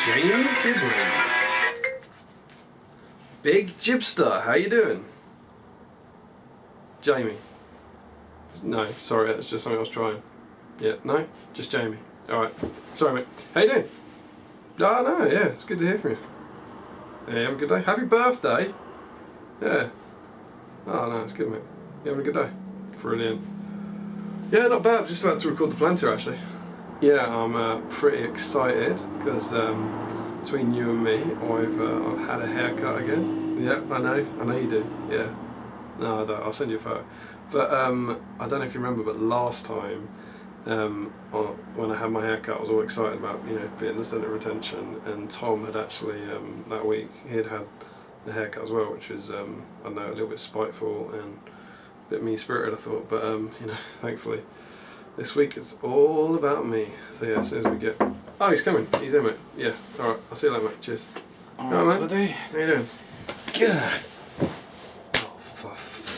Jamie Gibbon. Big Jibster, how you doing? Jamie. No, sorry, that's just something I was trying. Yeah, no? Just Jamie. Alright. Sorry, mate. How you doing? Oh, no, yeah, it's good to hear from you. Yeah, you having a good day? Happy birthday! Yeah. Oh, no, it's good, mate. You having a good day? Brilliant. Yeah, not bad. Just about to record the Palantir, actually. Yeah, I'm pretty excited because between you and me, I've had a haircut again. Yeah, I know you do. Yeah. No, I don't. I'll send you a photo. But I don't know if you remember, but last time when I had my haircut, I was all excited about being the centre of attention, and Tom had actually that week he'd had the haircut as well, which was I don't know, a little bit spiteful and a bit mean-spirited, I thought. But thankfully this week it's all about me. So yeah, as soon as we get... Oh, he's coming. He's in, mate. Yeah. All right. I'll see you later, mate. Cheers. All right, mate. Buddy. How you doing? Good.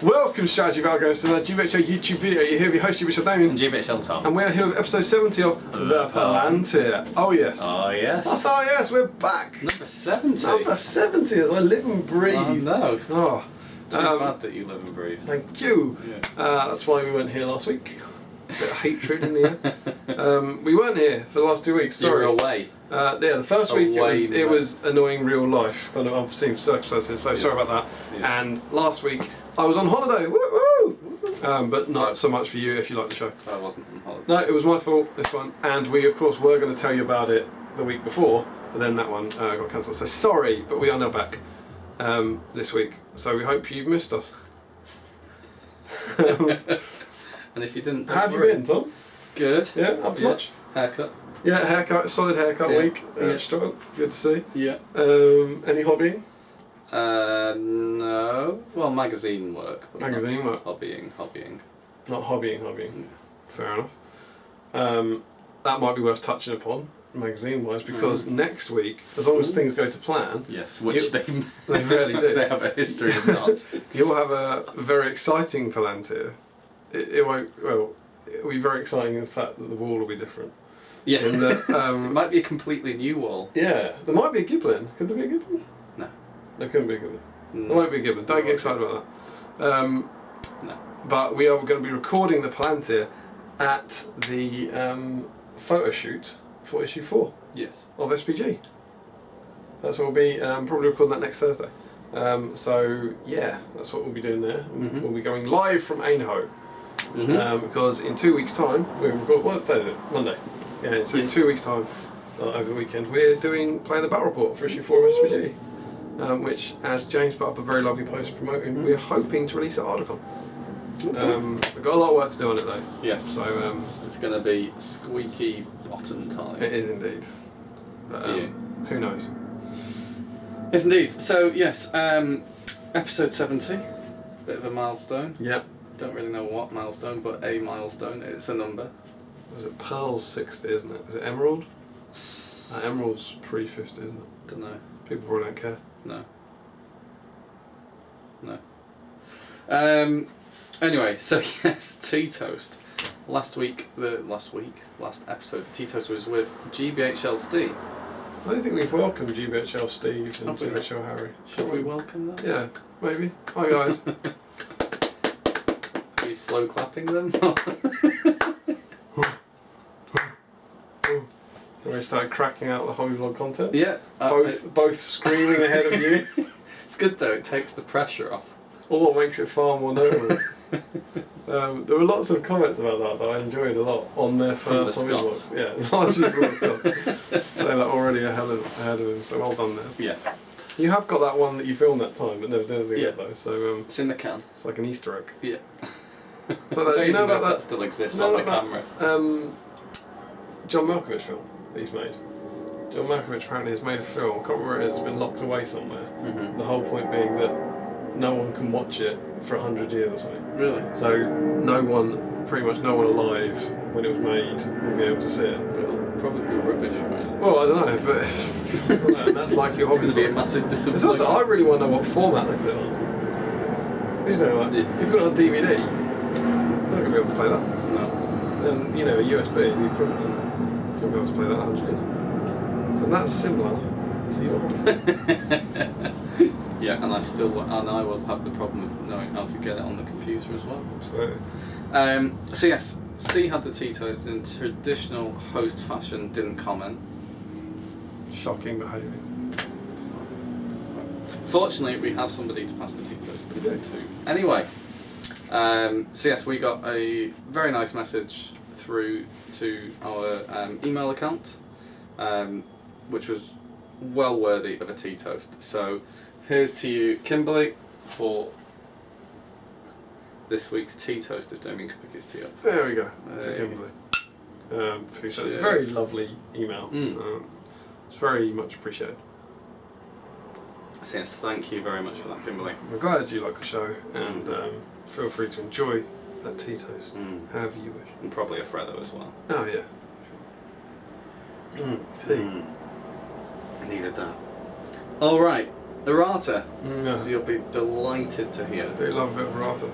Welcome, Strategy Valgos, to the GBHL YouTube video. You're here with your host, GBHL Damian. And GBHL Tom. And we are here with episode 70 of The Palantir. Oh, yes. Oh, yes. Oh, yes, we're back. Number 70. Number 70 as I live and breathe. Oh, no. Oh. Too bad that you live and breathe. Thank you. Yeah. That's why we weren't here last week. A bit of hatred in the air. We weren't here for the last 2 weeks. Sorry. You were away. Yeah, the first week it was annoying real life, kind of unforeseen circumstances, so sorry about that. Yes. And last week I was on holiday, woo-woo! But not so much for you if you like the show. I wasn't on holiday. No, it was my fault, this one. And we, of course, were going to tell you about it the week before, but then that one got cancelled. So sorry, but we are now back this week. So we hope you've missed us. And if you didn't... How have you been, Tom? Good. Yeah, up to much? Haircut. Yeah, haircut, solid haircut week. Struggle. Good to see. Yeah. Any hobbying? No. Well, magazine work. But Magazine work. Hobbying. Not hobbying. Fair enough. That might be worth touching upon, magazine-wise, because next week, as long as things go to plan... Yes, which they rarely do. They have a history of not. You'll have a very exciting Palantir. It won't... Well, it'll be very exciting in the fact that the wall will be different. Yeah. In that, it might be a completely new wall. Yeah. There might be a Giblin. Could there be a Giblin? No. There couldn't be a Giblin. No. There won't be a Giblin. Don't get excited about that. No. But we are going to be recording the Palantir at the photo shoot for issue 4 Yes. of SPG. That's what we'll be probably recording that next Thursday. So yeah, that's what we'll be doing there. Mm-hmm. We'll be going live from Ainhoe. Mm-hmm. Because in 2 weeks' time, we'll record, what day is it? Monday. Yeah, so in 2 weeks' time, over the weekend, we're playing the battle report for issue 4 of SPG, which, as James put up a very lovely post promoting, we're hoping to release at Ardicon. We've got a lot of work to do on it though. Yes. So it's going to be squeaky bottom time. it is indeed. But who knows? Yes, indeed. So yes, episode 70, bit of a milestone. Yep. Don't really know what milestone, but a milestone. It's a number. Was it Pearl's 60, isn't it? Is it Emerald? Emerald's pre-50, isn't it? Don't know. People probably don't care. No. Anyway, so yes, Tea Toast. Last episode, the Tea Toast was with GBHL Steve. I don't think we've welcomed GBHL Steve and Have we? GBHL Harry. Should we welcome them? Yeah, maybe. Hi guys. Are you slow clapping them? We started cracking out the hobby vlog content. Yeah. Both screaming ahead of you. It's good though, it takes the pressure off. Or what makes it far more notable. There were lots of comments about that I enjoyed a lot on their first hobby vlog. Yeah, largely from the Scots. So they're already ahead of him, so well done there. Yeah. You have got that one that you filmed that time but never did anything with though, so it's in the can. it's like an Easter egg. Yeah. But you know about that still exists on the camera. John Malkovich film that he's made. John Malkovich apparently has made a film, I can't remember where it is, it's been locked away somewhere. Mm-hmm. The whole point being that no one can watch it for 100 years or something. Really? So pretty much no one alive when it was made will be able to see it. It'll probably be rubbish, right? Well, I don't know, but that's like your It's hobby. going to be a massive disappointment. It's also, I really want to know what format they put it on. Because you put it on DVD, you're not going to be able to play that. No. And a USB, the equivalent, you'll be able to play that 100 years. So that's similar to your. Yeah, and I will have the problem of knowing how to get it on the computer as well. Absolutely. So yes, Steve had the tea toast in traditional host fashion, didn't comment. Shocking behaviour. It's not. Fortunately, we have somebody to pass the tea toast We do. to. Anyway, so yes, we got a very nice message through to our email account, which was well worthy of a tea toast. So here's to you, Kimberly, for this week's tea toast if Damian can pick his tea up. There we go. There To you Kimberly. It's Cheers. a very lovely email. Mm. It's very much appreciated. So yes, thank you very much for that, Kimberly. We're glad you like the show, and feel free to enjoy that tea toast however you wish. And probably a Freddo as well. Oh yeah. Tea. Needed that. All right, errata. Yeah. You'll be delighted to hear. I do love a bit of errata.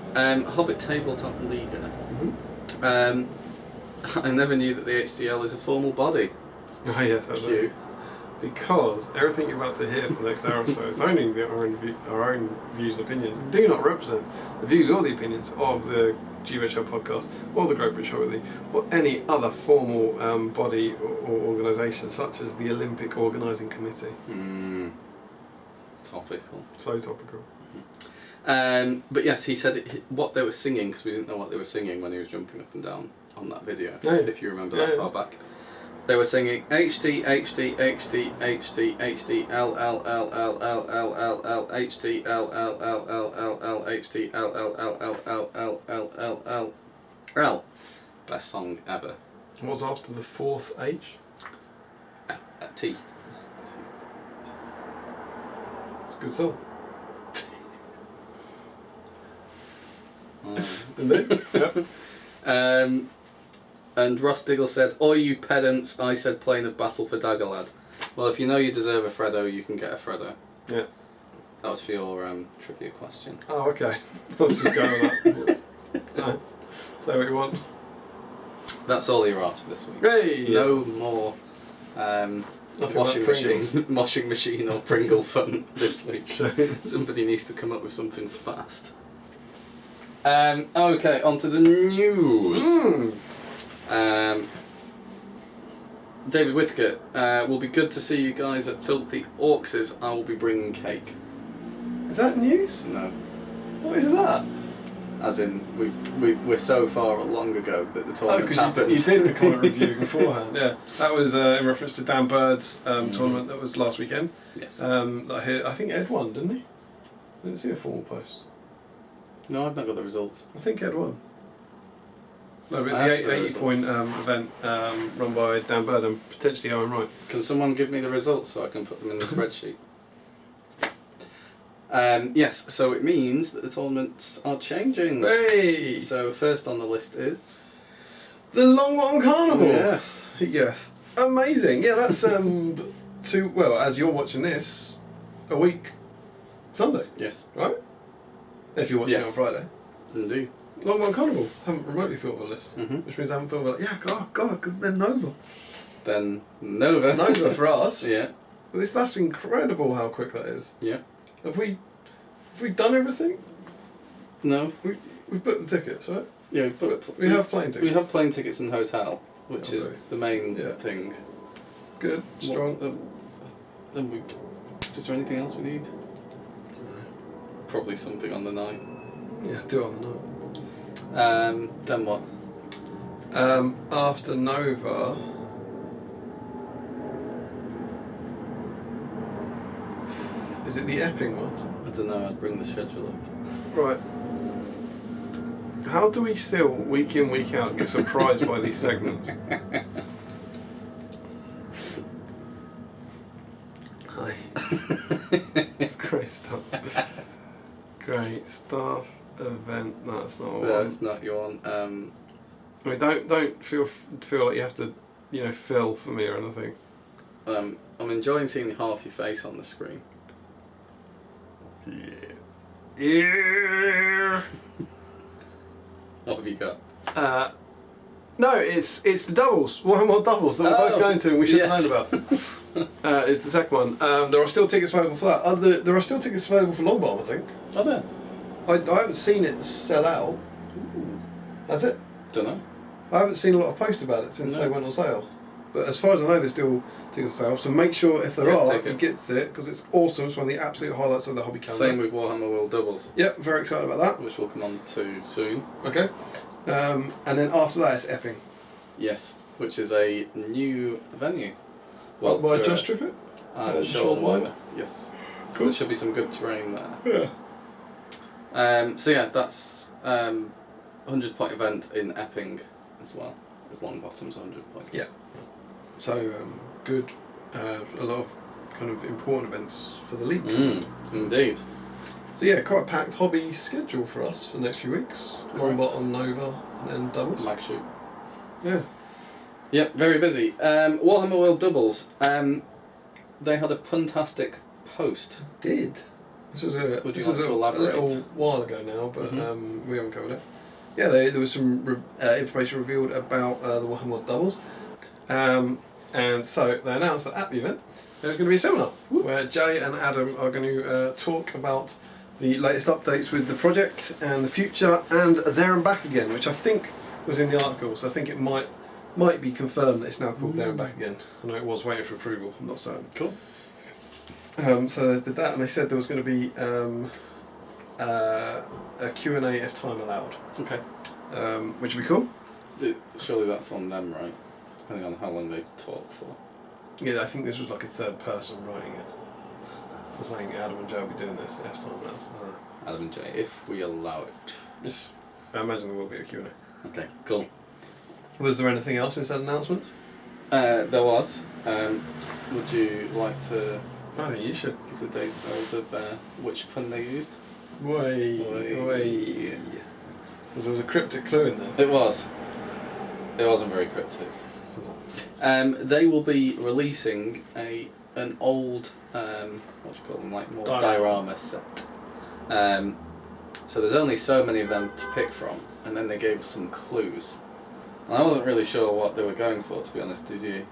Hobbit Tabletop Liga. I never knew that the HDL is a formal body. Oh yes, I do. Cue. Because everything you're about to hear for the next hour or so is only our own views and opinions. Do not represent the views or the opinions of the GBHL podcast or the Great British Hobbit League or any other formal body or organisation such as the Olympic Organising Committee. Topical. So topical. But yes, he said what they were singing, because we didn't know what they were singing when he was jumping up and down on that video, if you remember that far back. They were singing HD HD HD HD HD L L L L L L L L HD L L L L L L HD L L L L L L L L L L. Best song ever. What's after the fourth H? T. It's a good song. Indeed. Yep. And Ross Diggle said, "Oi, you pedants, I said playing a battle for Dagger Lad." Well, if you know you deserve a Freddo, you can get a Freddo. Yeah. That was for your trivia question. Oh, okay. I'll just go with that. No. Say what you want. That's all your art for this week. Hey! No more washing machine or Pringle fun this week. Somebody needs to come up with something fast. Okay, on to the news. David Whittaker, will be good to see you guys at Filthy Orcs'. I will be bringing cake. Is that news? No. What is that? As in, we're so far long ago that the tournament's happened. You did the comment review beforehand. Yeah, that was in reference to Dan Bird's tournament that was last weekend. Yes. I think Ed won, didn't he? I didn't see a formal post. No, I've not got the results. I think Ed won. No, but it's the 80-point event run by Dan Bird, and potentially Owen Wright. Can someone give me the results so I can put them in the spreadsheet? Yes, so it means that the tournaments are changing. Hey! So first on the list is... The Longbottom Carnival! Yes. He guessed. Amazing. Yeah, that's well, as you're watching this, a week Sunday. Yes. Right? If you're watching it on Friday. Indeed. Longbottom Carnival. Haven't remotely thought of a list. Which means I haven't thought about God, because then Nova. Then Nova. Nova for us. Yeah. Well, that's incredible how quick that is. Yeah. Have we done everything? No. We've booked the tickets, right? Yeah, we have plane tickets. We have plane tickets and hotel, which is the main thing. Good, strong. Is there anything else we need? Probably something on the night. Yeah, do it on the night. Then what? After Nova. Is it the Epping one? I don't know, I'd bring the schedule up. Right. How do we still, week in, week out, get surprised by these segments? Hi. Great stuff. Great stuff. Event. No, that's not one. No, it's not your one. I mean, don't feel like you have to, fill for me or anything. I'm enjoying seeing half your face on the screen. Yeah. What have you got? No, it's the doubles. One more doubles that we're both going to and we should learn about. is the second one. There are still tickets available for that. There are still tickets available for Longbottom, I think. Are there? I haven't seen it sell out. Ooh. Has it? Don't know. I haven't seen a lot of posts about it since they went on sale. But as far as I know, there's still tickets on sale. So make sure if there are, you get it, because it's awesome. It's one of the absolute highlights of the hobby calendar. Same with Warhammer World Doubles. Yep, very excited about that. Which we'll come on to soon. Okay. And then after that, it's Epping. Yes, which is a new venue. Well, by Josh Triffett? And Sean Weiler. Yes. So Cool. there should be some good terrain there. Yeah. So yeah, that's 100-point event in Epping as well. As Longbottom's 100 points. Yeah. So good. A lot of kind of important events for the league. Indeed. So yeah, quite a packed hobby schedule for us for the next few weeks. Longbottom, Nova, and then doubles. Mag shoot. Yeah. Yep, very busy. Warhammer World Doubles. They had a puntastic post. Did. This was a little while ago now, but we haven't covered it. Yeah, there was some information revealed about the Warhammer World Doubles. And so they announced that at the event there's going to be a seminar where Jay and Adam are going to talk about the latest updates with the project and the future and There and Back Again, which I think was in the article, so I think it might be confirmed that it's now called There and Back Again. I know it was waiting for approval, I'm not certain. Cool. So they did that, and they said there was going to be a Q&A if time allowed. Okay. Which would be cool. Surely that's on them, right? Depending on how long they talk for. Yeah, I think this was like a third person writing it. So saying Adam and Jay will be doing this if time allowed. Adam and Jay, if we allow it. Yes. I imagine there will be a Q&A. Okay, cool. Was there anything else in that announcement? There was. Would you like to... I think you should. Give the details of which pun they used? Way. Because there was a cryptic clue in there. It was. It wasn't very cryptic. They will be releasing an old, what do you call them, like more diorama set. So there's only so many of them to pick from, and then they gave us some clues. And I wasn't really sure what they were going for, to be honest. Did you?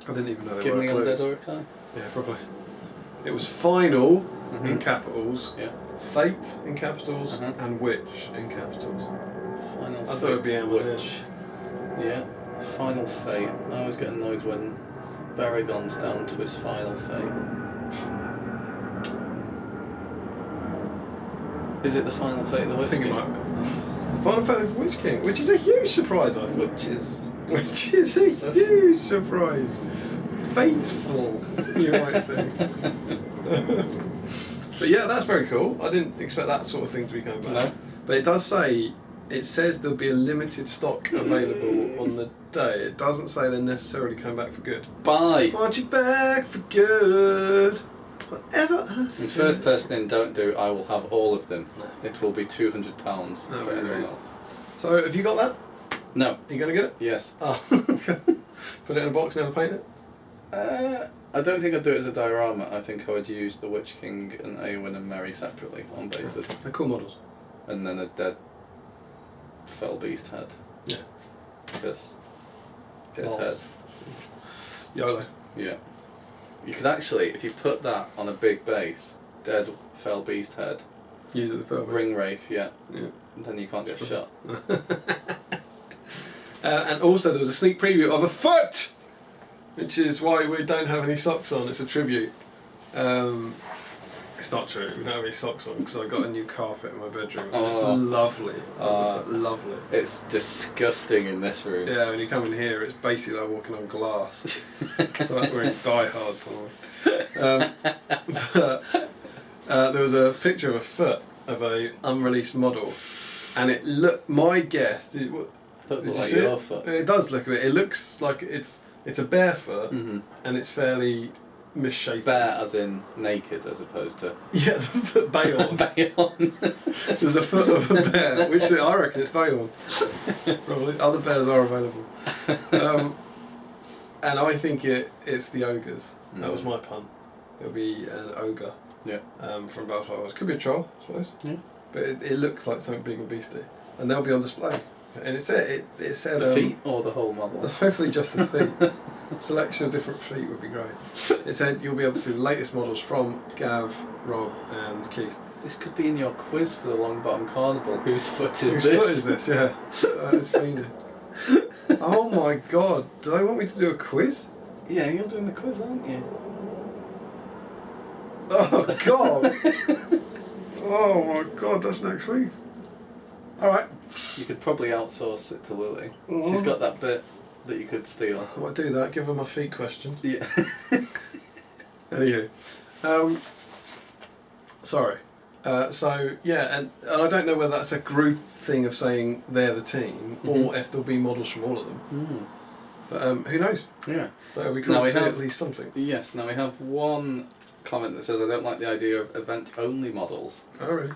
I didn't even know they Give were me clues. Undead Orc? Yeah, probably. It was final in capitals, yeah. Fate in capitals, and Witch in capitals. Final I thought it would be Witch. Yeah. Final Fate. I always get annoyed when Baragon's down to his Final Fate. Is it the Final Fate of the Witch King? I think it might be. Final Fate of the Witch King, which is a huge surprise, I think. Which is a huge surprise. Fateful, you might think. But yeah, that's very cool. I didn't expect that sort of thing to be coming back. No. But it does say, it says there'll be a limited stock available on the day. It doesn't say they're necessarily coming back for good. Bye. Aren't you back for good? Whatever I say. The first person in don't do, I will have all of them. It will be £200 for anyone else. So have you got that? No. Are you going to get it? Yes. Oh, okay. Put it in a box and never paint it? I don't think I'd do it as a diorama. I think I would use the Witch King and Eowyn and Merry separately on basis. They're cool models. And then a dead Fell Beast head. Yeah. Because dead Lols. head. YOLO. Yeah. You could actually, if you put that on a big base, dead Fell Beast head, Use it the Fell Beast. Ring Wraith, yeah. Yeah. Then you can't get shot. And also there was a sneak preview of a foot! Which is why we don't have any socks on. It's a tribute. It's not true. We don't have any socks on because I got a new carpet in my bedroom. And it's lovely. Lovely. It's disgusting in this room. Yeah, when you come in here, it's basically like walking on glass. It's like we're in Die Hard somewhere. But there was a picture of a foot of a unreleased model, and it looked. My guess. I thought it looked like your foot. It does look a bit. It looks like it's a bare foot, and it's fairly misshapen. Bare as in naked, as opposed to... Yeah, the foot Bayon. Bayon. There's a foot of a bear, which I reckon it's Bayon. Probably. Other bears are available. And I think it's the ogres. That was my pun. It'll be an ogre. Yeah. From Battlefly Wars. Could be a troll, I suppose. Yeah. But it looks like something big and beastly. And they'll be on display. And it said the feet or the whole model? Hopefully just the feet. Selection of different feet would be great. It said you'll be able to see the latest models from Gav, Rob, and Keith. This could be in your quiz for the Long Bottom Carnival. Whose foot is Whose this? foot is this? Yeah, that is fiending. Oh my god! Do they want me to do a quiz? Yeah, you're doing the quiz, aren't you? Oh god! Oh my god! That's next week. All right. You could probably outsource it to Lily. Mm-hmm. She's got that bit that you could steal. I might do that. Give her my feet question. Yeah. Anywho, sorry. So yeah, and I don't know whether that's a group thing of saying they're the team, or if there'll be models from all of them. Mm. But who knows? Yeah. But we could see at least something. Yes. Now we have one comment that says, "I don't like the idea of event-only models." Oh really?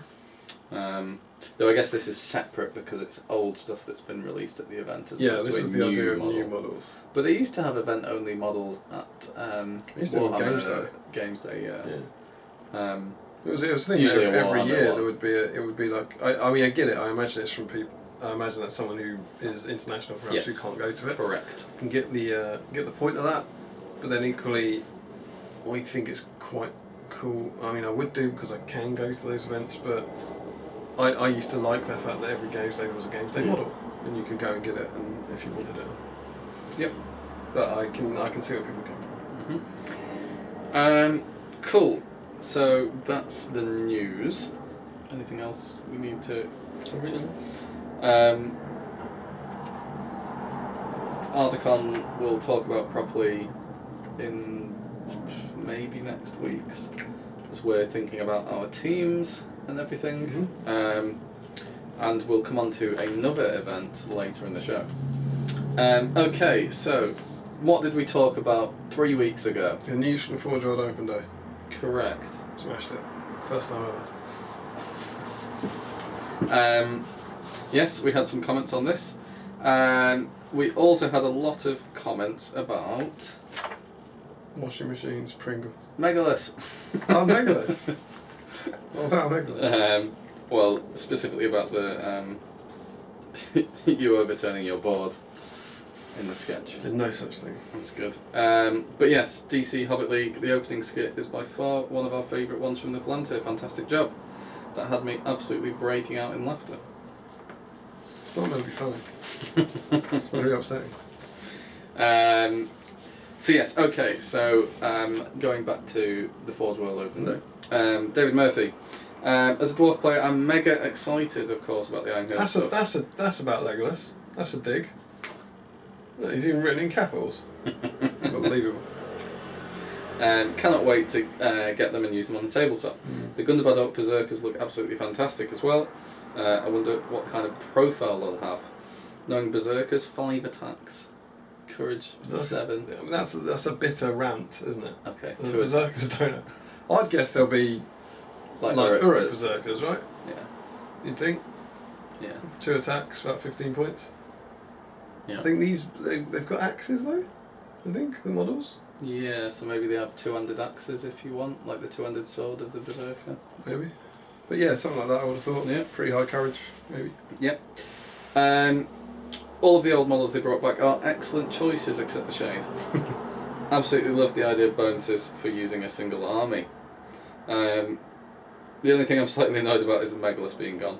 Though I guess this is separate because it's old stuff that's been released at the event. As Yeah, this is the idea of new models. But they used to have event-only models at Games Day. Yeah. It was a thing. Usually every year there would be it would be like I mean I get it. I imagine it's from people. I imagine that's someone who is international, perhaps, who can't go to it. Correct. And get the point of that, but then equally, I think it's quite cool. I mean, I would do because I can go to those events, but I used to like the fact that every Games Day there was a Games Day model, and you could go and get it, and if you wanted it. Yep. But I can see where people come from. Cool. So that's the news. Anything else we need to? Ardacon we'll talk about properly in maybe next week's, as we're thinking about our teams and everything. And we'll come on to another event later in the show. Okay, so what did we talk about 3 weeks ago? The news from the Forge World Open Day. Correct. Smashed it. First time ever. Yes, we had some comments on this. We also had a lot of comments about washing machines, Pringles. Megalith. Oh, Megalith. What about Megalith? Well, specifically about the you overturning your board in the sketch. There's no such thing. That's good. But yes, DC Hobbit League, the opening skit is by far one of our favourite ones from the Palantir. Fantastic job. That had me absolutely breaking out in laughter. It's not meant to be funny. It's very upsetting. So yes, okay, so going back to the Forge World Open Day. David Murphy. As a dwarf player, I'm mega excited, of course, about the Ironherd stuff. That's about Legolas. That's a dig. Look, he's even written in capitals. Unbelievable. Cannot wait to get them and use them on the tabletop. The Gundabad Orc Berserkers look absolutely fantastic as well. I wonder what kind of profile they'll have. Knowing Berserkers, 5 attacks. Courage, 7. I mean, that's a bitter rant, isn't it? Okay. The Berserkers don't know. I'd guess they'll be like Uruk Berserkers, right? Yeah. You'd think? Yeah. 2 attacks, about 15 points. Yeah. I think they've got axes though, I think, the models. Yeah, so maybe they have 2-handed axes if you want, like the 2-handed sword of the Berserker. Maybe. But yeah, something like that I would have thought. Yeah. Pretty high courage, maybe. Yep. All of the old models they brought back are excellent choices except the Shade. Absolutely love the idea of bonuses for using a single army. The only thing I'm slightly annoyed about is the Megalith being gone.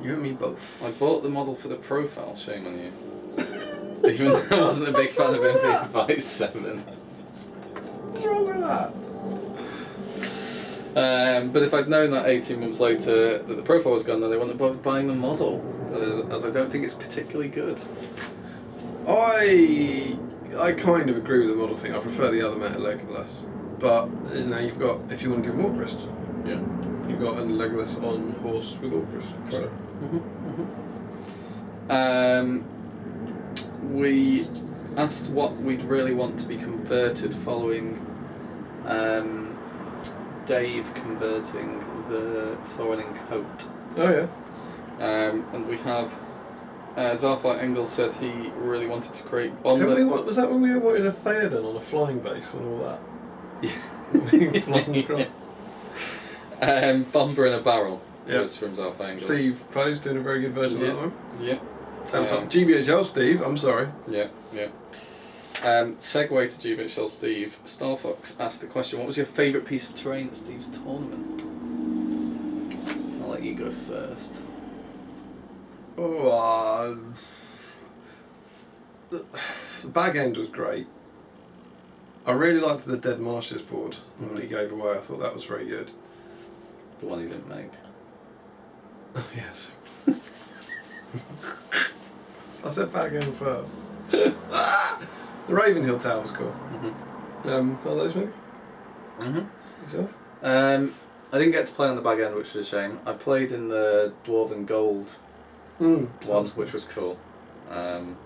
You and me both. I bought the model for the profile, shame on you. Even though I wasn't a big fan of him being by 7. What's wrong with that? But if I'd known that 18 months later that the profile was gone, then I wouldn't have bothered buying the model, as I don't think it's particularly good. I kind of agree with the model thing. I prefer the other meta Legolas. But now you've got, if you want to give him Orcrist, yeah, you've got a Legolas on horse with Orcrist. So. We asked what we'd really want to be converted following Dave converting the Thorning Coat. Oh yeah. And we have Zarflight Engel said he really wanted to create Bomber. Was that when we wanted a Theoden on a flying base and all that? Yeah. Bomber in a Barrel was from Zarflight Engel. Steve Close doing a very good version of that one. Yeah. GBHL Steve, I'm sorry. Yeah, yeah. Segue to GBHL Steve. Starfox asked the question, what was your favourite piece of terrain at Steve's tournament? I'll let you go first. Oh, the bag end was great. I really liked the Dead Marshes board when he gave away. I thought that was very good. The one he didn't make. Oh, yes. I said bag end first. The Ravenhill Tower was cool. Are those maybe? Yourself? I didn't get to play on the bag end, which was a shame. I played in the Dwarven Gold one, which was cool. In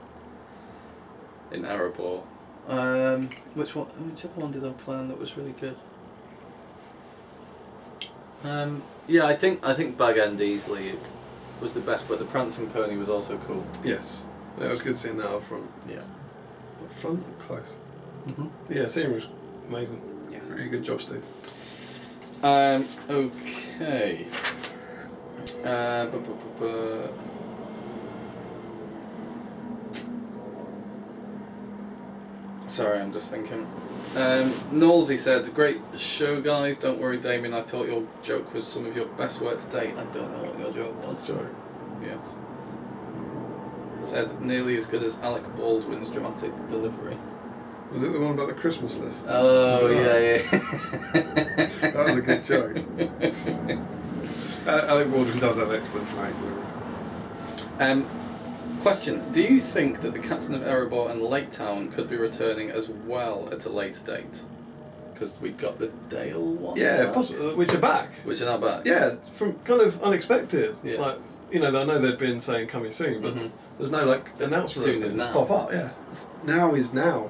Erebor. Whichever one did I play on that was really good? Yeah, I think bag end easily was the best, but the Prancing Pony was also cool. Yes, yeah, it was good seeing that up front. Yeah. Up front and close. Yeah, seeing was amazing. Yeah. Really good job, Steve. Okay. Sorry, I'm just thinking. Knowlesy said, great show, guys. Don't worry, Damian. I thought your joke was some of your best work to date. I don't know what your joke was. Sorry. Yes. Said, nearly as good as Alec Baldwin's dramatic delivery. Was it the one about the Christmas list? Oh, yeah. That was a good joke. Alec Baldwin does have excellent dramatic delivery. Question: do you think that the captain of Erebor and Lake Town could be returning as well at a later date? Because we got the Dale one. Yeah, possibly. Which are back. Which are now back. Yeah, from kind of unexpected. Yeah. Like, I know they've been saying coming soon, but there's no announcement. Soon as now. Pop up. Yeah. Now is now.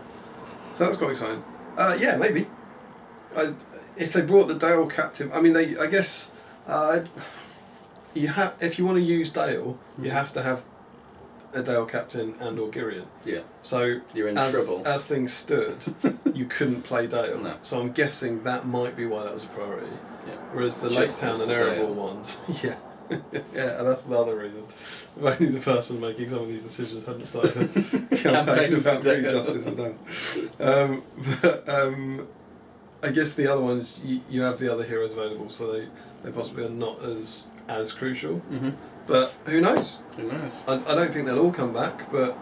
So that's quite exciting. Yeah, maybe. If they brought the Dale captain, I mean, I guess if you want to use Dale, you have to have a Dale captain and or Girion. Yeah. So you're in trouble. As things stood, you couldn't play Dale. No. So I'm guessing that might be why that was a priority. Yeah. Whereas the Lake Town and Erebor ones, yeah. Yeah, that's another reason. If only the person making some of these decisions hadn't started a campaign about free justice for them. But I guess the other ones, you have the other heroes available, so they possibly are not as crucial. But who knows? Who knows? I don't think they'll all come back, but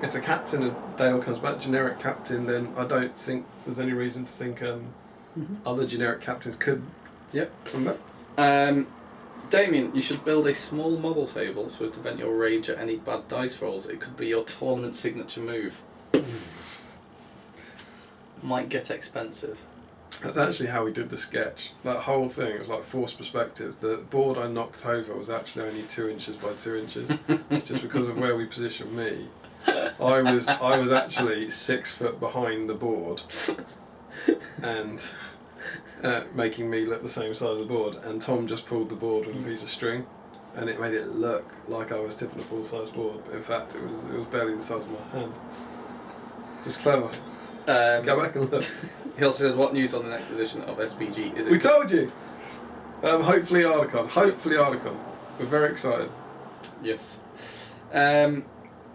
if the captain of Dale comes back, generic captain, then I don't think there's any reason to think other generic captains could come back. Damian, you should build a small model table so as to vent your rage at any bad dice rolls. It could be your tournament signature move. Might get expensive. That's actually how we did the sketch. That whole thing was like forced perspective. The board I knocked over was actually only 2 inches by 2 inches, just because of where we positioned me. I was actually 6 foot behind the board, and making me look the same size as the board. And Tom just pulled the board with a piece of string, and it made it look like I was tipping a full size board. But in fact, it was barely the size of my hand. Just clever. Go back and look. He also said, what news on the next edition of SBG? Is it? We told you! Hopefully Ardacon. Hopefully Ardacon. We're very excited. Yes.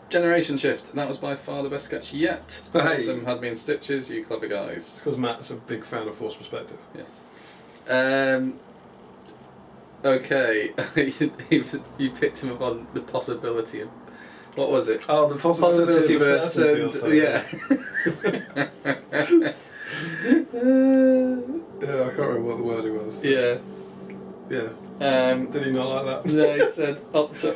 Generation Shift. That was by far the best sketch yet. Hey. Some had me in stitches, you clever guys. Because Matt's a big fan of forced perspective. Yes. Okay. You picked him up on the possibility of... What was it? Oh, the possibility of certainty or something. Yeah. Yeah, I can't remember what the wording was. Yeah. Yeah. Did he not like that? No, he said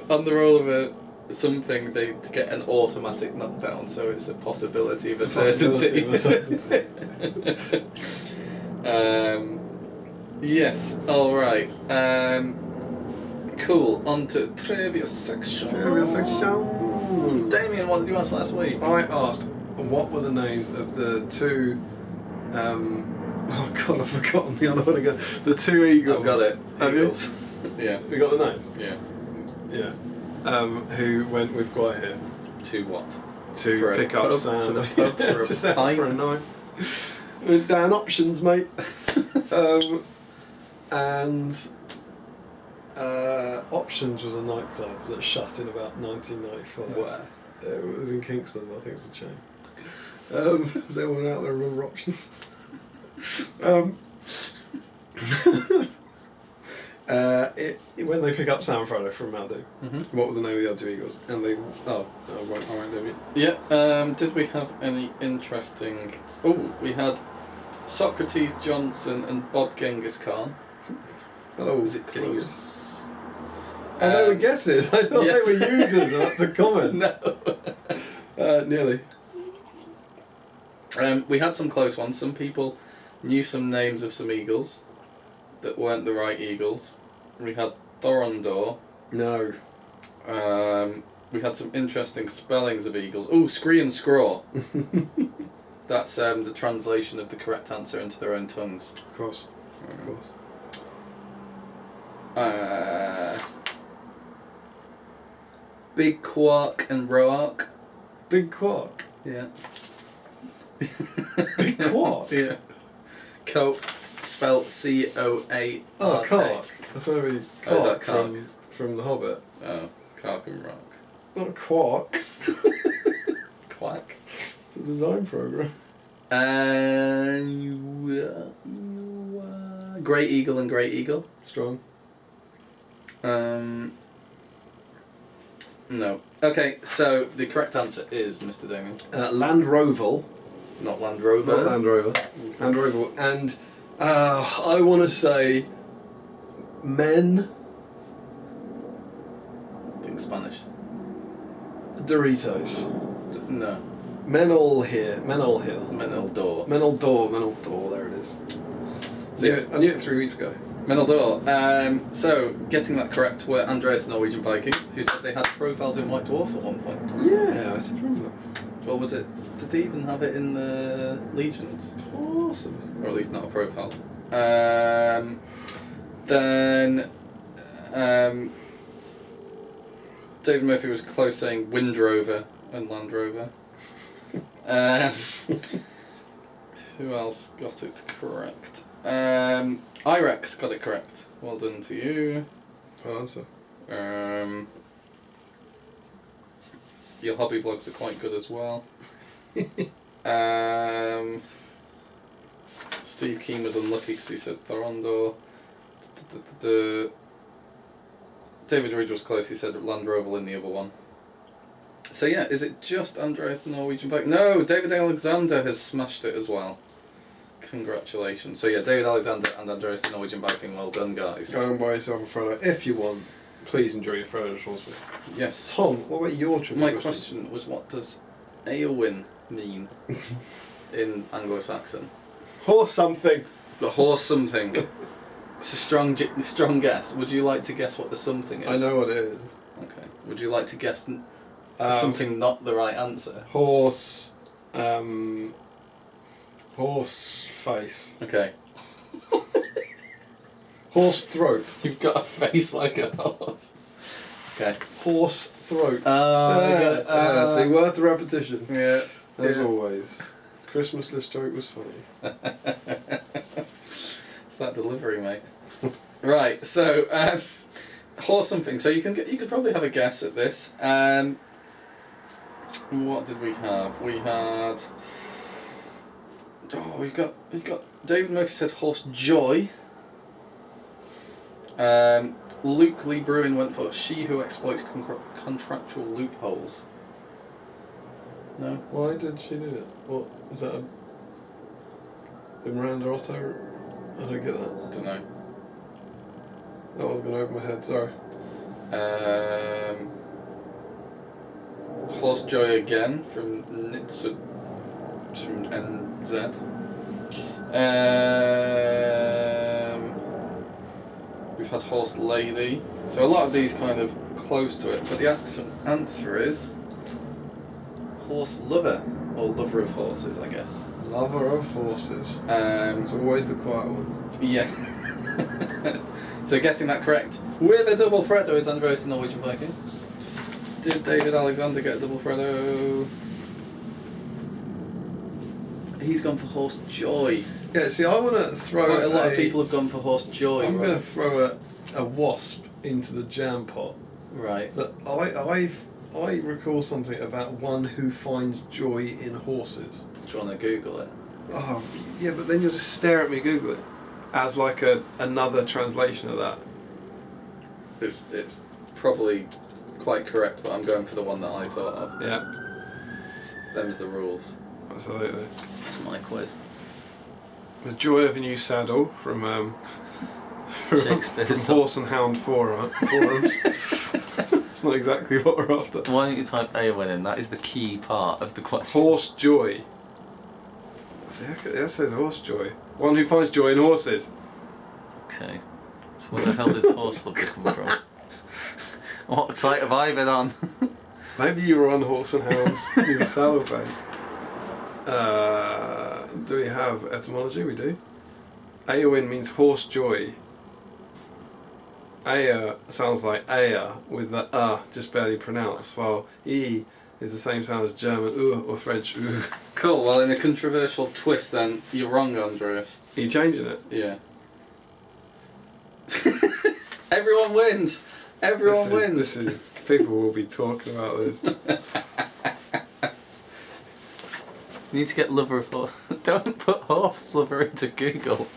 on the roll of something they get an automatic knockdown, so it's a possibility of a certainty. Yes. All right. Cool. On to trivia section. Damian, what did you ask last week? I asked what were the names of the two. Oh God, I've forgotten the other one again. The two eagles. I've got it. Have Eagles. Yeah. We got the names. Yeah. Yeah. Who went with Guy here? To what? To pick up Sam. To the pub for just a out pint. for a night. Down options, mate. And Options was a nightclub that shut in about 1995. Where? It was in Kingston, I think it was a chain. Does anyone out there remember options? When they pick up Sam Frodo from Maldu, what was the name of the other two eagles? And they... I won't name it. Yeah, did we have any interesting... Oh, we had Socrates Johnson and Bob Genghis Khan. Hello, Is it close? And they were guesses. I thought they were users and had to comment. No. Nearly. We had some close ones. Some people knew some names of some eagles that weren't the right eagles. We had Thorondor. No. We had some interesting spellings of eagles. Oh, Scree and Scraw. That's the translation of the correct answer into their own tongues. Of course. Of course. Big Quark and Roark. Big Quark? Yeah. Big Quark? Yeah. Coat, spelled C-O-A-R-K. Oh, Kark. That's where we... Oh, is that Kark? From The Hobbit. Oh, Kark and Rock. Not Quark. Quack. It's a design program. Grey Eagle and Grey Eagle. Strong. No. Okay, so the correct answer is, Mr. Damian. Land Roval. Not Land Rover. Not Land Rover. Land Roval. And I want to say Men. I think Spanish. Doritos. No. Men all here. Men all here. Menaldor. Menaldor, there it is. So I knew it 3 weeks ago. Menaldor. So, getting that correct were Andreas the Norwegian Viking, who said they had profiles in White Dwarf at one point. Yeah, I seem to remember that. Or was it... Did they even have it in the Legions? Possibly. Or at least not a profile. Then... David Murphy was close saying Wind Rover and Land Rover. Who else got it correct? Irex got it correct. Well done to you. Good answer. Your hobby vlogs are quite good as well. Steve Keane was unlucky because he said Thorondor. David Ridge was close, he said Land Rover in the other one. So yeah, is it just Andreas the Norwegian Viking? No, David Alexander has smashed it as well. Congratulations. So yeah, David Alexander and Andreas the Norwegian Viking, well done guys. Go and buy yourself a Frodo if you want. Please enjoy your Frodo responsibly. Yes. Tom, what about your trivia? My question was, what does Eowyn mean in Anglo-Saxon? Horse something. The horse something. It's a strong guess. Would you like to guess what the something is? I know what it is. Okay. Would you like to guess something not the right answer? Horse. Horse face. Okay. Horse throat. You've got a face like a horse. Okay. Horse throat. See, worth the repetition. Yeah. As always. Christmas list joke was funny. It's that delivery, mate. Right, so horse something. So you could probably have a guess at this. What did we have? We had. Oh, we've got David Murphy said horse joy. Luke Lee Bruin went for she who exploits contractual loopholes. No. Why did she do it? What was that? A Miranda Otto? I don't get that. I don't know. That was going over my head. Sorry. Horse joy again from Nitsa from NZ. We've had horse lady. So a lot of these kind of close to it, but the answer is horse lover, or lover of horses, I guess. Lover of horses. It's always the quiet ones. Yeah. So getting that correct with a double Frodo is Andreas the Norwegian Viking. Did David Alexander get a double Frodo? He's gone for horse joy. Yeah, see, I want to throw. Quite a lot of people have gone for horse joy. I'm going to throw a wasp into the jam pot. Right. That I recall something about one who finds joy in horses. Do you want to Google it? Oh, yeah, but then you'll just stare at me Google it as like another translation of that. It's probably quite correct, but I'm going for the one that I thought of. Yeah. Them's the rules. Absolutely. That's my quiz. The joy of a new saddle from Shakespeare's from Horse and Hound forums. It's not exactly what we're after. Why don't you type Awen in? That is the key part of the question. Horse joy. See, that says horse joy. One who finds joy in horses. Okay. So where the hell did horse lover come from? What site have I been on? Maybe you were on Horse and Hound's new saddle page. Do we have etymology? We do. Aowen means horse joy. Aya sounds like Aya with the just barely pronounced, while E is the same sound as German or French Cool, well in a controversial twist then, you're wrong, Andreas. Are you changing it? Yeah. Everyone wins! Everyone wins! People will be talking about this. You need to get lover of horse. Don't put horse lover into Google.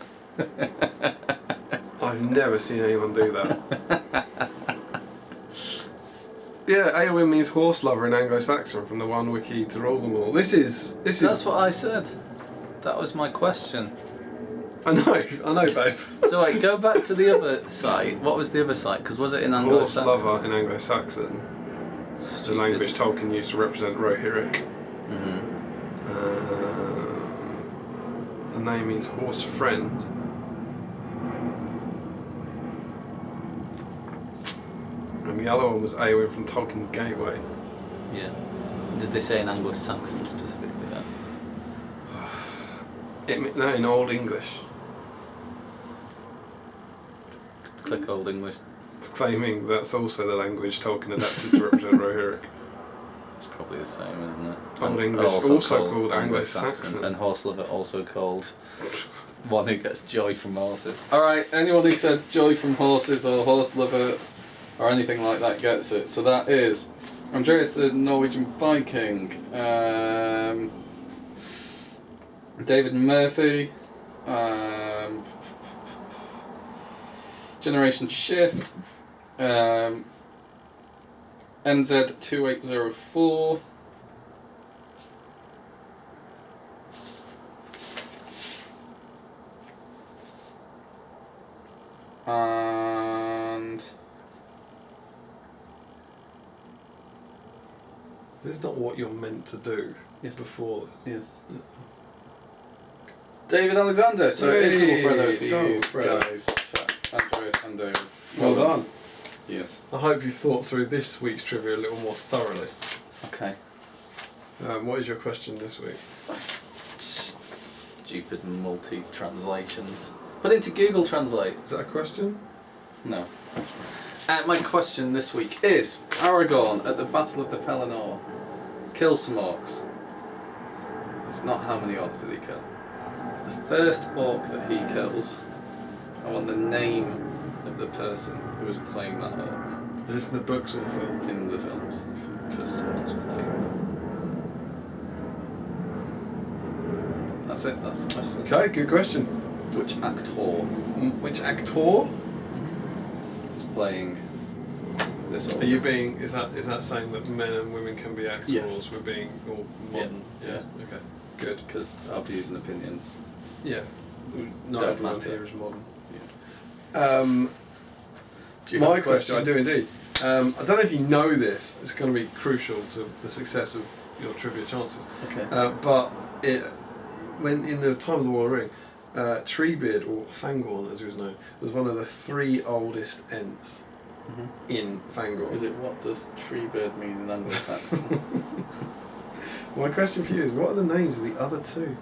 I've never seen anyone do that. Yeah, Aowen means horse lover in Anglo-Saxon from the one wiki to rule them all. This is. That's what I said. That was my question. I know, babe. So wait, go back to the other site. What was the other site? Because was it in Anglo-Saxon? Horse lover in Anglo-Saxon. The language Tolkien used to represent Rohirric. The name means horse friend. And the other one was Aowen from Tolkien's Gateway. Yeah. Did they say in Anglo-Saxon specifically that? No, in Old English. Click Old English. It's claiming that's also the language Tolkien adapted to represent Rohirric. It's probably the same, isn't it? Old English, also called Anglo-Saxon. And horse lover, also called one who gets joy from horses. Alright, anyone who said joy from horses or horse lover or anything like that gets it. So that is Andreas the Norwegian Viking, David Murphy, Generation Shift, NZ2804, and This is not what you're meant to do. Yes. Before. Yes. David Alexander, so it is double Fredo for you guys, for Andreas and David. Well done. Yes. I hope you've thought through this week's trivia a little more thoroughly. Okay. What is your question this week? Stupid multi-translations. Put into Google Translate. Is that a question? No. My question this week is, Aragorn at the Battle of the Pelennor kills some orcs. It's not how many orcs did he kill. The first orc that he kills, I want the name of the person who was playing that orc. Is this in the books or the film? In the films, because someone's playing them. That's it, that's the question. Okay, good question. Which actor Which actor? was playing this orc? Are you being, is that saying that men and women can be actors? Yes. We're being all modern? Yeah. Okay, good. Because our views and opinions. Yeah. Not Don't everyone matter. here is modern. Yeah. Do you My have a question, I do indeed. I don't know if you know this, it's going to be crucial to the success of your trivia chances. Okay. But when in the time of the War of the Ring, Treebeard, or Fangorn as he was known, was one of the 3 oldest Ents in Fangorn. Is it, what does Treebird mean in Anglo-Saxon? My question for you is, what are the names of the other 2?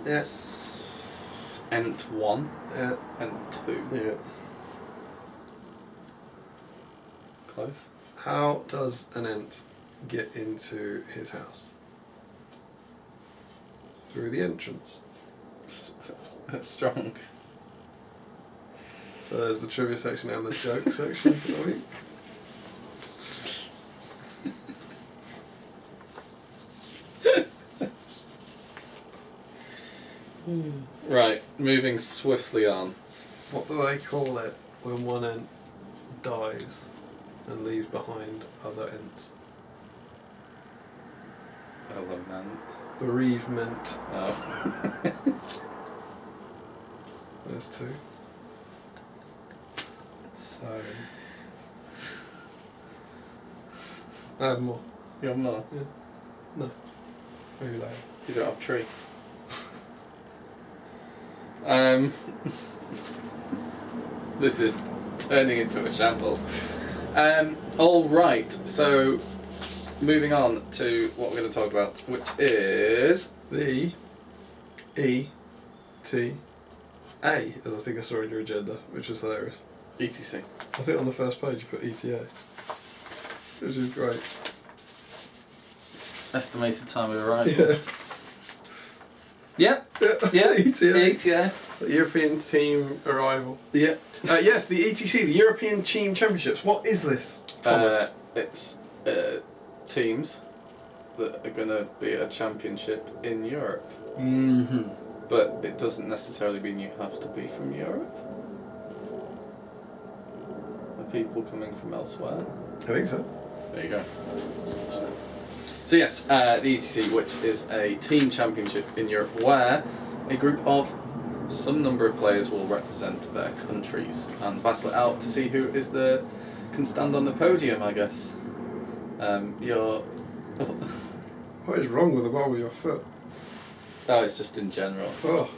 Yeah. Ent 1. Yeah. Ent 2. Yeah. Close. How does an Ent get into his house? Through the entrance. That's strong. So there's the trivia section and the joke section for the week. Right, moving swiftly on. What do they call it when one ent dies and leaves behind other ents? A lament. Bereavement. Oh. There's two. So. I have more. You have more? Yeah. No. Maybe later. You don't have tree. This is turning into a shambles. Alright, so moving on to what we're going to talk about, which is the ETA, as I think I saw in your agenda, which was hilarious. ETC. I think on the first page you put ETA, which is great. Estimated time of arrival. Yeah. Yep. Yeah. ETA. ETA. European Team Arrival. Yeah. Yes, the ETC, the European Team Championships. What is this, Thomas? It's teams that are going to be a championship in Europe. Mm-hmm. But it doesn't necessarily mean you have to be from Europe. Are people coming from elsewhere? I think so. There you go. So yes, the ETC, which is a team championship in Europe where a group of some number of players will represent their countries and battle it out to see who is can stand on the podium, I guess. What is wrong with the ball with your foot? Oh, it's just in general. Oh,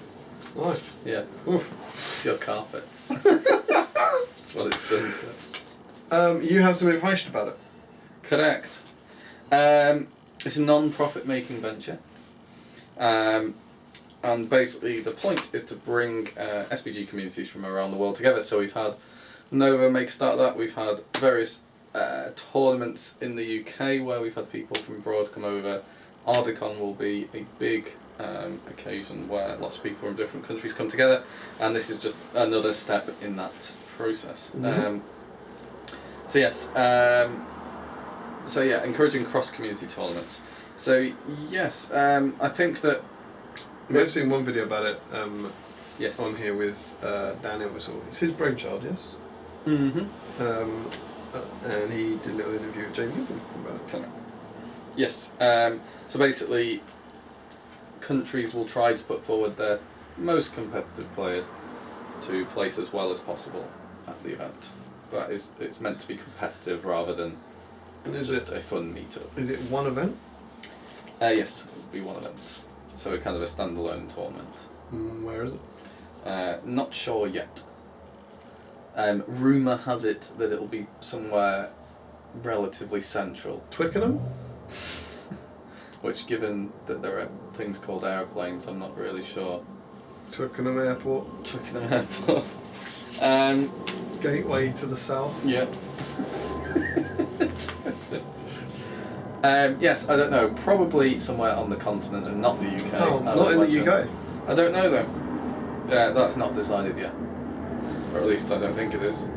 nice. Yeah. Oof. It's your carpet. That's what it's done to it. You have some information about it. Correct. It's a non-profit making venture. And basically the point is to bring SPG communities from around the world together. So we've had Nova make a start of that. We've had various tournaments in the UK where we've had people from abroad come over. Ardicon will be a big occasion where lots of people from different countries come together, and this is just another step in that process. Mm-hmm. So yeah, encouraging cross-community tournaments. So yes, I think that I've seen one video about it. Yes. On here with Damian. It's his brainchild, yes. Mm-hmm. And he did a little interview with Jamie about it. Correct. Yes. So basically, countries will try to put forward their most competitive players to place as well as possible at the event. It's meant to be competitive rather than just a fun meetup. Is it one event? Yes, it will be one event. So kind of a standalone tournament. Where is it? Not sure yet. Rumour has it that it'll be somewhere relatively central. Twickenham? Which, given that there are things called aeroplanes, I'm not really sure. Twickenham Airport. Twickenham Airport. Gateway to the south. Yeah. Yes, I don't know. Probably somewhere on the continent and not the UK. Oh, not in the UK? I don't know though. That's not decided yet. Or at least I don't think it is.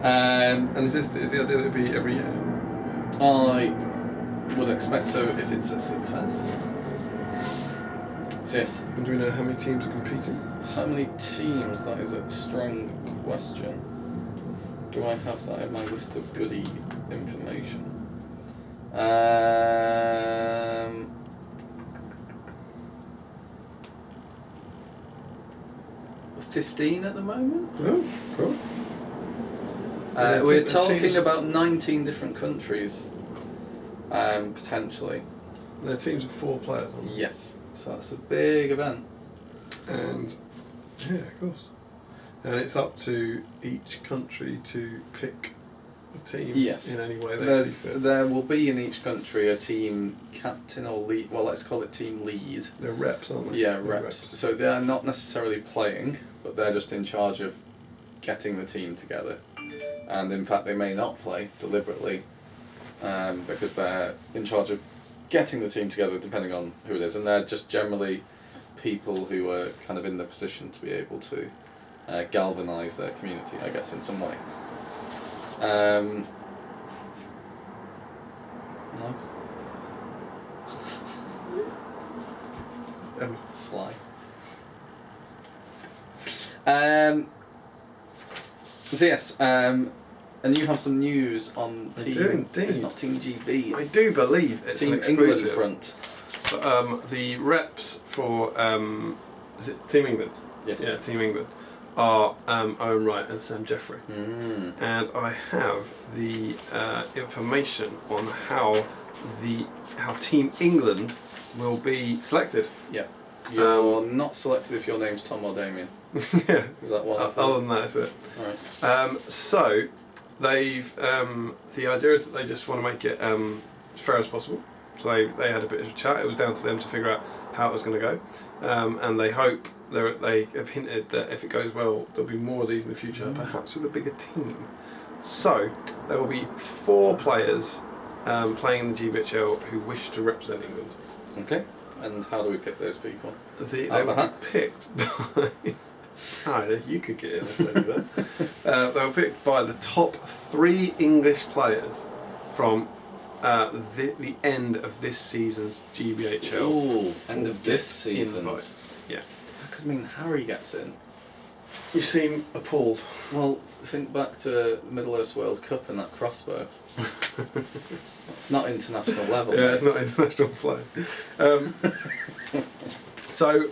And is the idea that it would be every year? I would expect so if it's a success. So yes. And do we know how many teams are competing? How many teams? That is a strong question. Do I have that in my list of goodie information? 15 at the moment. Oh, cool. We're talking about 19 different countries, potentially. Their teams of 4 players, aren't they? Yes, so that's a big event. And yeah, of course. And it's up to each country to pick the team in any way they see fit. There will be in each country a team captain or lead. Well, let's call it team lead. They're reps, aren't they? Yeah, reps. So they're not necessarily playing, but they're just in charge of getting the team together. And in fact, they may not play deliberately because they're in charge of getting the team together, depending on who it is. And they're just generally people who are kind of in the position to be able to galvanise their community, I guess, in some way. Nice. Sly. So yes, and you have some news on I Team... do indeed. It's not Team GB. I do believe it's Team an exclusive. England front. But, the reps for is it Team England? Yes. Yeah, Team England are Owen Wright and Sam Jeffrey, and I have the information on how Team England will be selected. Yeah. You're not selected if your name's Tom or Damian. Yeah. Is that one? Other than that, that's it. Alright. So they've the idea is that they just want to make it as fair as possible. So they had a bit of a chat. It was down to them to figure out how it was going to go, and they hope they have hinted that if it goes well, there'll be more of these in the future, perhaps with a bigger team. So there will be 4 players playing in the GBHL who wish to represent England. Okay. And how do we pick those people? They will be picked by... you could get in if they do that. They were picked by the top 3 English players from the end of this season's GBHL. Ooh, end of this season. Yeah. That could mean Harry gets in. You seem appalled. Well, think back to Middle East World Cup and that crossbow. It's not international level. Yeah, mate. it's not international play. So,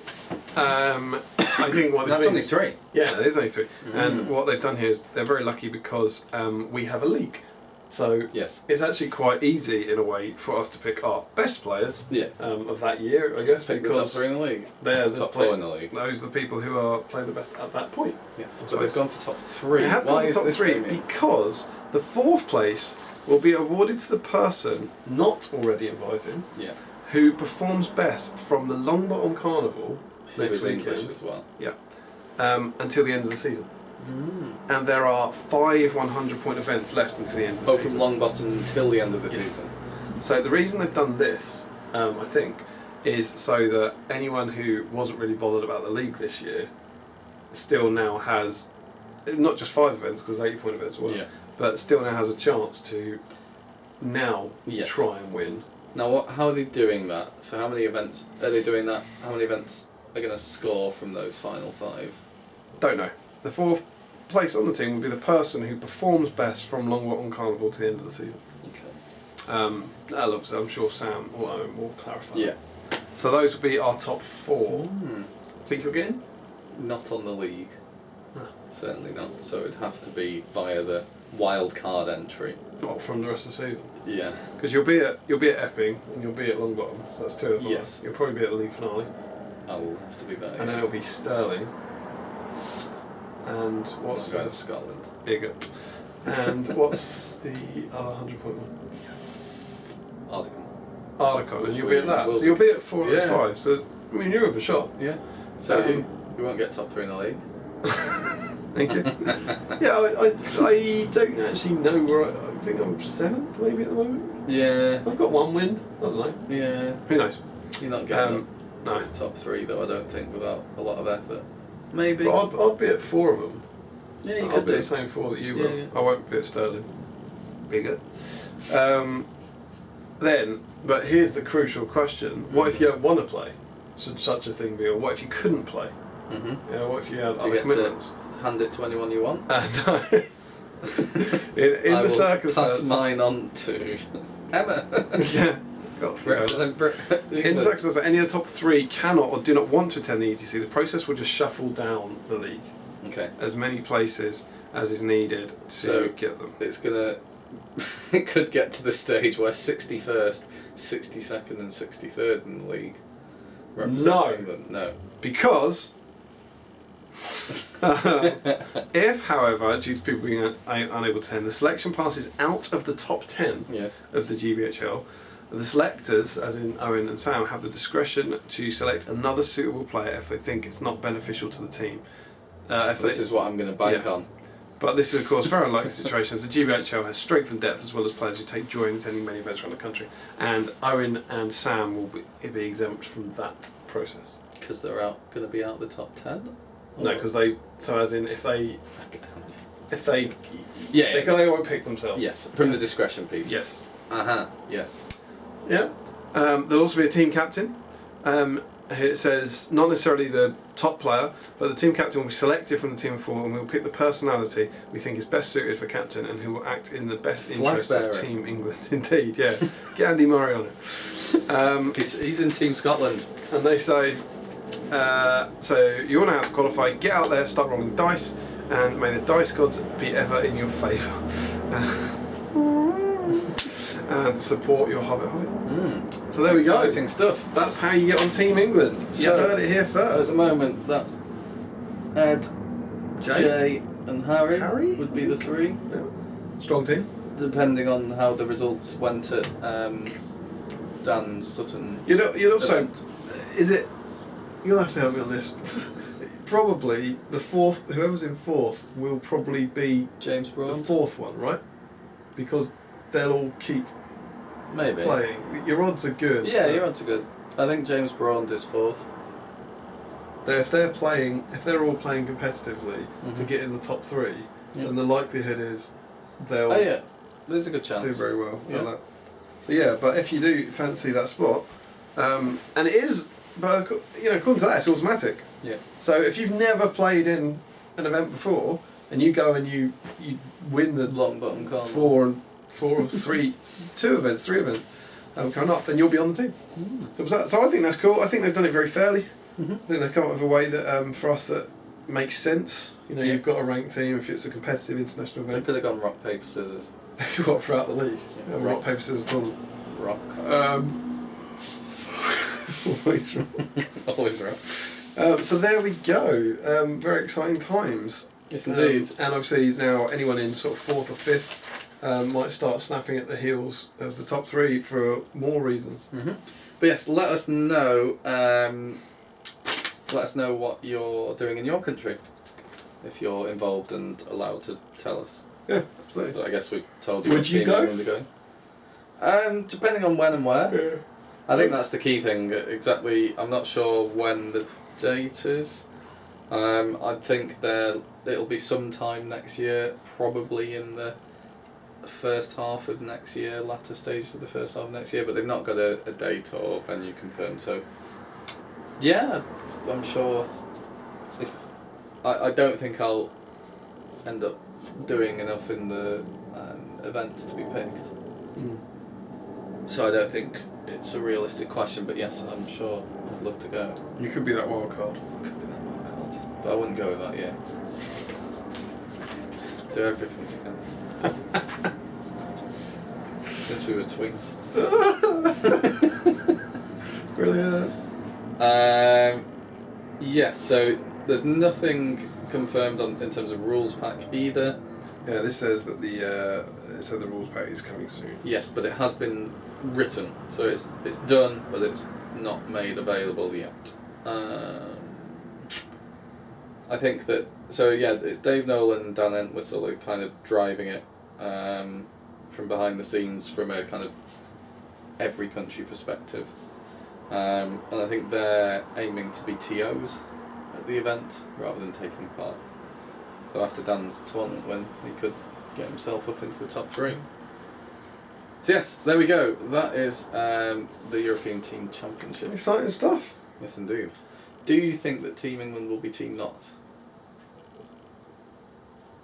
I think what that's only 3. Yeah, there's only 3. And what they've done here is they're very lucky because we have a league. So yes, it's actually quite easy in a way for us to pick our best players of that year, I guess, pick because the top 3 in the league. They're the top 4 in the league. Those are the people who are playing the best at that point. Yes, but they've gone for top 3. They have Why gone is for top this 3 Damian? because the 4th place will be awarded to the person not already invited, who performs best from the Longbottom Carnival next weekend. English as well. Yeah, until the end of the season. And there are 5 100-point events left until the end of the season. From Longbottom until the end of the season. So the reason they've done this, I think, is so that anyone who wasn't really bothered about the league this year still now has, not just 5 events, because 80-point events as well, but still now has a chance to now try and win. Now, how are they doing that? So how many events are they doing that? How many events are going to score from those final 5? Don't know. The 4th place on the team will be the person who performs best from Longbottom Carnival to the end of the season. Okay. I'm sure Sam or Owen will clarify. Yeah. So those will be our top 4. Think you'll get in? Not on the league. Certainly not. So it'd have to be via the wild card entry. Not from the rest of the season. Yeah. Because you'll be at Epping and you'll be at Longbottom. So that's 2 of them. Yes. You'll probably be at the league finale. I will have to be there. And then it'll be Stirling. And what's going to Scotland? Bigot. And what's the other 100-point one? Ardicon. And you'll be at that. So you'll be at 4 of those 5. So I mean, you're with a shot. Yeah. So we won't get top 3 in the league. Thank you. Yeah, I don't actually know where I think I'm 7th maybe at the moment. Yeah. I've got 1 win. I don't know. Yeah. Who knows? You're not getting top 3 though, I don't think, without a lot of effort. Maybe. But I'd be at 4 of them. Yeah, you I'll could be do. the same 4 that you will. Yeah. I won't be at Stirling. Bigot. Then, but here's the crucial question. What if you don't want to play? Should such a thing be? Or what if you couldn't play? Yeah, what if you had other commitments? Hand it to anyone you want? No. in the circumstance... pass mine on to Emma. Yeah. In the circumstance that any of the top 3 cannot or do not want to attend the ETC, the process will just shuffle down the league. Okay. As many places as is needed to get them. It's gonna... it could get to the stage where 61st, 62nd and 63rd in the league represent England. No. Because... if, however, due to people being unable to attend, the selection passes out of the top 10 of the GBHL, the selectors, as in Owen and Sam, have the discretion to select another suitable player if they think it's not beneficial to the team. This is what I'm going to bank on. But this is, of course, a very unlikely situation, as the GBHL has strength and depth as well as players who take joy in attending many events around the country. And Owen and Sam will be exempt from that process. Because they're going to be out the top 10? No, because they won't pick themselves. Yes, from the discretion piece. Yes. Yes. Yeah. There'll also be a team captain, It says, not necessarily the top player, but the team captain will be selected from the team of 4 and we'll pick the personality we think is best suited for captain and who will act in the best interest of Team England. Indeed, yeah. Get Andy Murray on it. He's in Team Scotland. And they say, so you want to have to qualify, get out there, start rolling dice, and may the dice gods be ever in your favour. And support your Hobbit hobby. So there we go. Exciting stuff. That's how you get on Team England. So, you heard it here first. At the moment, that's Ed, Jay and Harry would be the 3. Yeah. Strong team. Depending on how the results went at Dan's Sutton. You'd also event. Is it? You'll have to help me on this. Probably the 4th. Whoever's in 4th will probably be James Brown. The 4th one, right? Because they'll all keep maybe playing. Your odds are good. Yeah, your odds are good. I think James Braund is 4th. If they're all playing competitively to get in the top 3, then the likelihood is they'll. Oh yeah, there's a good chance. Do very well at that. So yeah, but if you do fancy that spot, and it is, but according to that, it's automatic. Yeah. So if you've never played in an event before, and you go and you win the long bottom corner 4 or 3, 2 events, 3 events coming up, then you'll be on the team. So I think that's cool. I think they've done it very fairly. I think they've come up with a way that for us that makes sense. You've got a ranked team if it's a competitive international event. They could have gone rock, paper, scissors. What, throughout the league? Rock, paper, scissors, tournament. Rock. Always wrong. Always wrong. So there we go. Very exciting times. Yes, indeed. And obviously now anyone in sort of 4th or 5th might start snapping at the heels of the top 3 for more reasons. But yes, let us know. Let us know what you're doing in your country, if you're involved and allowed to tell us. Yeah, absolutely. But I guess we've told you. Would you go? Depending on when and where. Yeah. I think that's the key thing. Exactly. I'm not sure when the date is. I think it'll be sometime next year, probably in the first half of next year, latter stages of the first half of next year, but they've not got a date or venue confirmed. So yeah, I'm sure if I don't think I'll end up doing enough in the events to be picked. So I don't think it's a realistic question, but yes, I'm sure I'd love to go. You could be that wild card. Could be that wild card, but I wouldn't go with that yet. Do everything together. Since we were twins. Brilliant. Yes, so there's nothing confirmed in terms of rules pack either. Yeah, this says that the rules pack is coming soon. Yes, but it has been written, so it's done, but it's not made available yet. I think that it's Dave Nolan and Dan Entwistle who are kind of driving it from behind the scenes from a kind of every country perspective, and I think they're aiming to be TOs at the event rather than taking part. But after Dan's tournament win, he could get himself up into the top 3. So yes, there we go. That is the European Team Championship. Exciting stuff. Yes, indeed. Do you think that Team England will be Team Knots?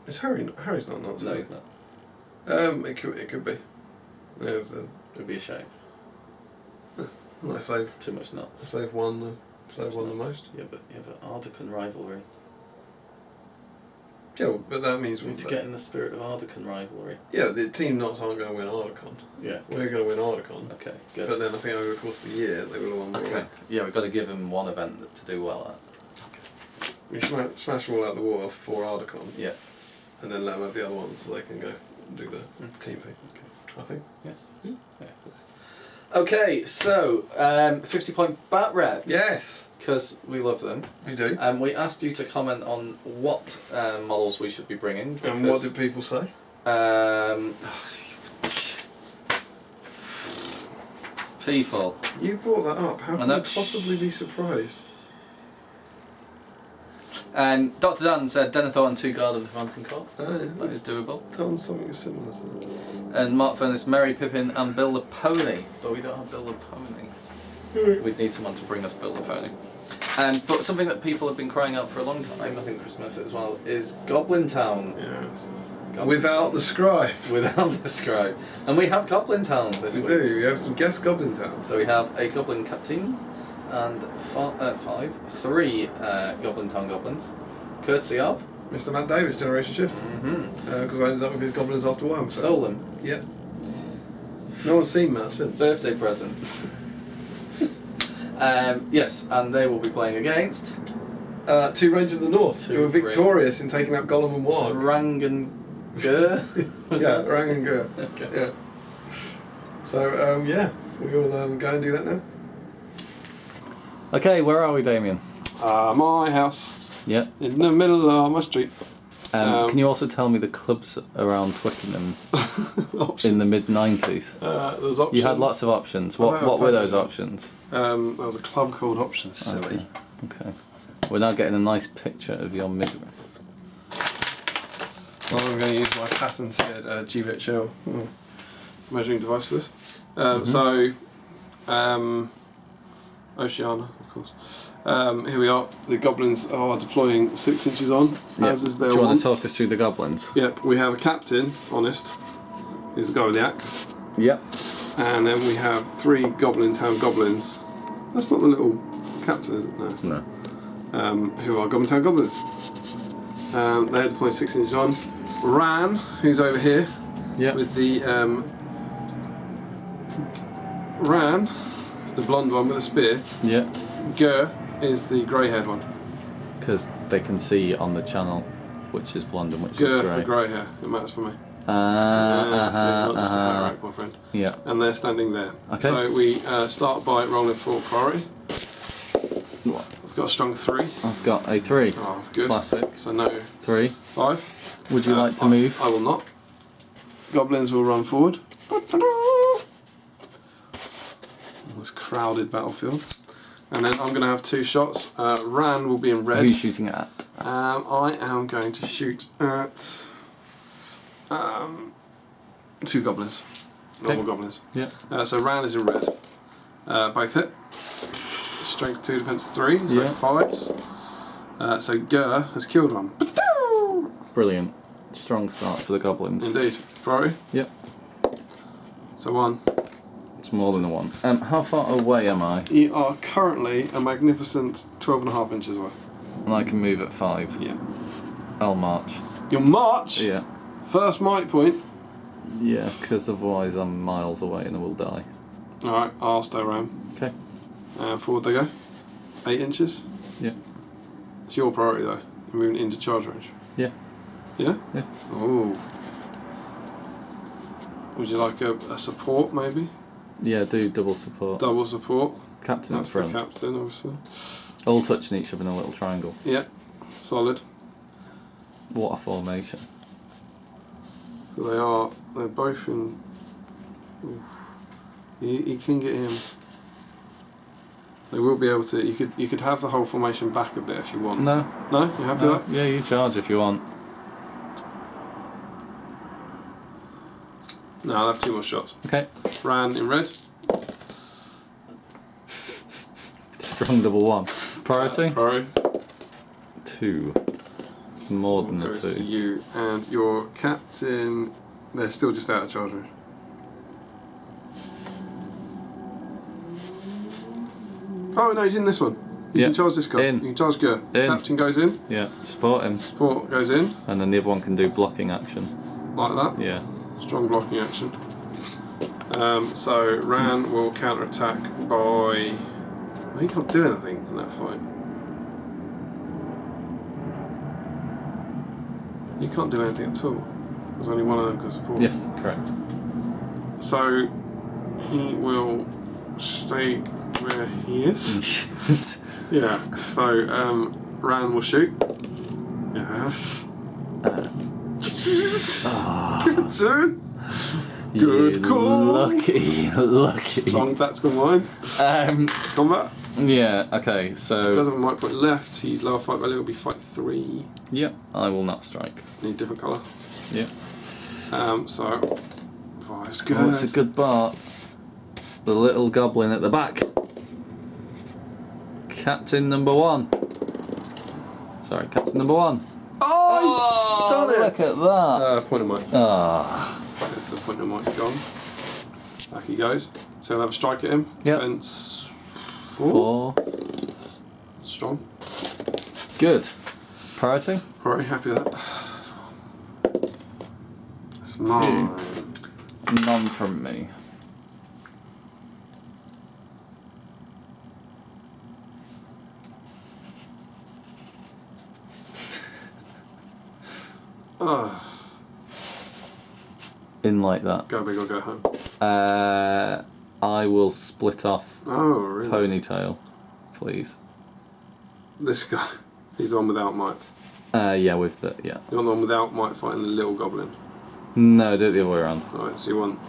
Is Harry's not Knots? No, he's not. It could be. Yeah, it would be a shame. Not if they've too much Knots. If they've won the most. Yeah, but Ardecan rivalry. Yeah, but that means we need to get in the spirit of Ardecan rivalry. Yeah, the Team Knots aren't going to win Ardecon. Yeah. We're going to win Ardecon. Okay, good. But then I think over the course of the year, they will have won more. Okay. Yeah, we've got to give them one event to do well at. Okay. We smash them all out the water for Ardecon. Yeah. And then let them have the other ones so they can go and do the team thing. Okay. I think. Yes. Yeah. Okay, so 50-point bat red. Yes. Because we love them. We do. And we asked you to comment on what models we should be bringing. And what did people say? People. You brought that up. How can you possibly be surprised? And Dr. Dan said Denethor and 2 guard of the Fountain Court. Oh, yeah. That is doable. Done something similar to that. And Mark Furness, Mary Pippin and Bill the Pony. But we don't have Bill the Pony. We'd need someone to bring us Bill the Pony. But something that people have been crying out for a long time, I think Chris Murphy as well, is Goblin Town. Yes. Without the scribe. Without the scribe. And we have Goblin Town this week. We do. We have some guest Goblin Town. So we have a Goblin Captain and three Goblin Town Goblins, courtesy of Mr. Matt Davis, Generation Shift. Because I ended up with his goblins after one. So. Stole them. Yeah. No one's seen Matt since. Birthday present. Yes, and they will be playing against 2 Rangers of the North, who were victorious in taking out Gollum and Warg. Rang and Gur? Rang and Gur. Okay. Yeah. So, we will go and do that now. Okay, where are we, Damian? My house. Yeah. In the middle of my street. Can you also tell me the clubs around Twickenham in the mid-90s? There's options. You had lots of options. What were those options? There was a club called Options. Silly. Okay. We're now getting a nice picture of your midriff. Well, I'm going to use my patented GBHL measuring device for this. So, Oceania, of course. Here we are. The goblins are deploying 6 inches on, as is their Do you want want. to talk us through the goblins? Yep, we have a captain, Honest, who's the guy with the axe. Yep. And then we have 3 Goblin Town goblins. That's not the little captain, is it? No. Who are Goblin Town goblins. They're deploying 6 inches on. Ran, who's over here, with the Ran, is the blonde one with a spear. Yeah. Gur is the grey-haired one. Because they can see on the channel which is blonde and which is Gur grey. for grey hair. It matters for me. Not just a hair rack, my friend. Yeah. And they're standing there. Okay. So we start by rolling for priority. What? I've got a strong 3. I've got a 3. Oh, good. Classic. So no 3. 5. Would you like to move? I will not. Goblins will run forward. This crowded battlefield. And then I'm going to have 2 shots. Ran will be in red. Who are you shooting at? I am going to shoot at 2 goblins. Normal goblins. Yeah. So Ran is in red. Both hit. Strength 2, defense 3, so 5s. So Gur has killed one. Brilliant. Strong start for the goblins. Indeed. Priority? Yep. So 1. It's more than a 1. How far away am I? You are currently a magnificent 12.5 inches away. And I can move at 5. Yeah. I'll march. You'll march? Yeah. First might point. Yeah, because otherwise I'm miles away and I will die. Alright, I'll stay around. Okay. Forward they go. 8 inches. Yeah. It's your priority though. You're moving into charge range. Yeah. Yeah? Yeah. Oh. Would you like a support maybe? Yeah, do double support. Double support. Captain That's up front. the captain, obviously. All touching each other in a little triangle. Yeah. Solid. What a formation. So they're both in... Oof. You can get him. They will be able to. You could have the whole formation back a bit if you want. No. No, you happy with that? Yeah, you charge if you want. No, I'll have 2 more shots. Okay. Ran in red. Strong double 1. Priority? Priority. 2. More than the Goes 2. to you and your captain. They're still just out of charge range. Oh no, he's in this one. You can charge this guy. In. You can charge Gur. In. Captain goes in. Yeah, support him. Support goes in. And then the other one can do blocking action. Like that. Yeah. Strong blocking action. So Ran will counter attack by. Well, he can't do anything in that fight. You can't do anything at all. There's only one of them can support. Yes, correct. So he will stay where he is. Yeah. So Ran will shoot. Yeah. Good turn. Good call. Lucky. Strong tactical mind. Combat. Yeah. Okay. So. Does have a might point left. He's lower fight value. Will be fight 3. Yep. I will not strike. Need different colour. Yep. So. Vice good. Oh, it's a good bar. The little goblin at the back. Captain number 1. Sorry, Captain number 1. Oh, he's done it! Look at that. Point of mic. Ah. That's the point of mic gone. Back he goes. So he'll have a strike at him. Yep. Defense 4. Strong. Good. Priority? Very happy with that. That's mine. None from me. In like that. Go big or go home. I will split off Oh, really? ponytail, please. This guy, he's the one without might. Yeah, with the, yeah. You're the one without might fighting the little goblin. No, do it the other way around. Alright, so you want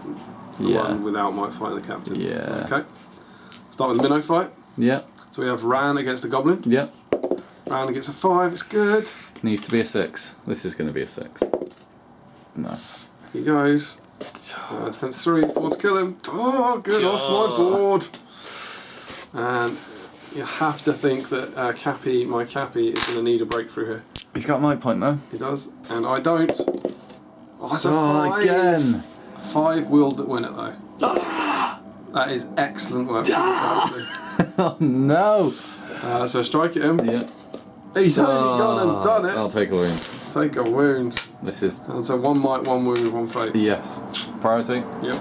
the one without might fighting the captain. Yeah. Okay. Start with the minnow fight. Yeah. So we have Ran against the goblin. Yeah. Ran against a 5, it's good. Needs to be a 6. This is going to be a 6. No. He goes. Defense 3, 4 to kill him. Oh, good, off my board. And you have to think that my Cappy is going to need a breakthrough here. He's got my point though. He does, and I don't. Oh, that's a 5. Again. 5 will win it though. That is excellent work. Oh no. So strike at him. Yeah. He's only gone and done it. I'll take a wound. Take a wound. This is. And so 1 might, 1 wound, 1 fate. Yes. Priority. Yep.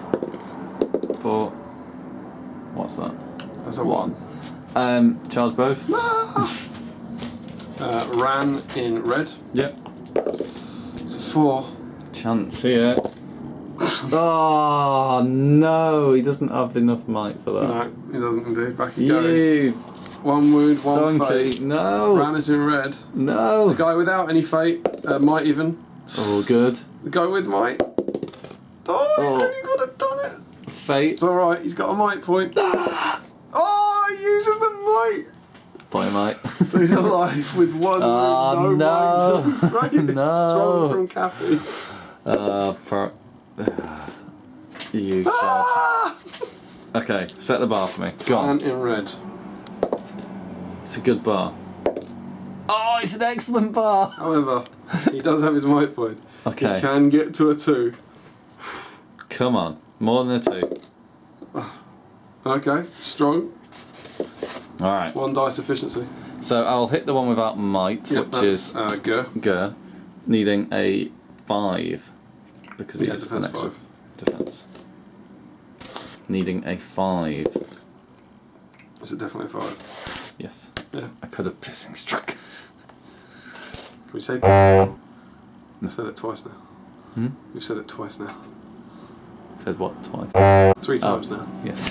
4. What's that? That's a 1. Charge both. Ran in red. Yep. It's a 4. Chance here. Oh no, he doesn't have enough might for that. No, he doesn't indeed. Back he goes. You 1 wound, 1 donkey. fate. No. Ran is in red. No. The guy without any fate, might even. Oh, good. The guy with might. Oh, he's only got it, done it. Fate. It's alright, he's got a might point. Oh, he uses the might. Bye, mate. So he's alive with 1 wound, no might. Right, strong from Cappy. You Okay, set the bar for me. Go on. And in red. It's a good bar. Oh, it's an excellent bar. However, he does have his might point. Okay. He can get to a 2. Come on, more than a 2. Okay, strong. All right. 1 dice efficiency. So I'll hit the one without might, Yep, which is Gur. needing a 5 because he Yeah, has an defense extra 5. defense. Needing a 5. Is it definitely a 5? Yes. Yeah. I could have pissing struck. Can we say? We've said it twice now. Hmm? We've said it twice now. Said what twice? 3 times now. Yes.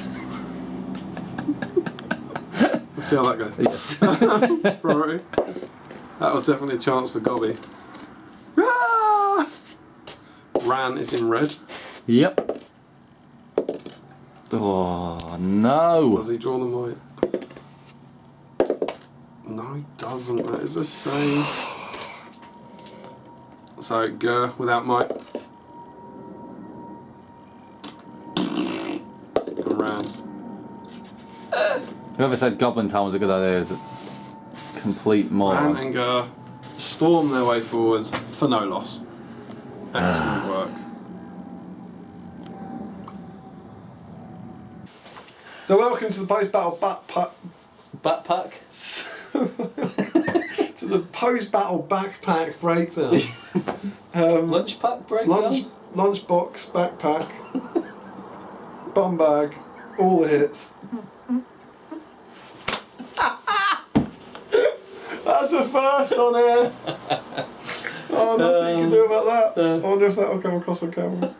Let's see how that goes. Yes. Priority. That was definitely a chance for Gobby. Ah! Ran is in red. Yep. Oh no! Does he draw the might? No, he doesn't. That is a shame. So, Gur without might. And Ran. Whoever said Goblin Town was a good idea is a complete Ran moron. and Gur storm their way forwards for no loss. Excellent work. So welcome to the post-battle Backpack? to the post-battle backpack breakdown. Lunch pack breakdown? Lunchbox, backpack, bum bag, all the hits. That's a first on here. Oh, nothing you can do about that. I wonder if that will come across on camera.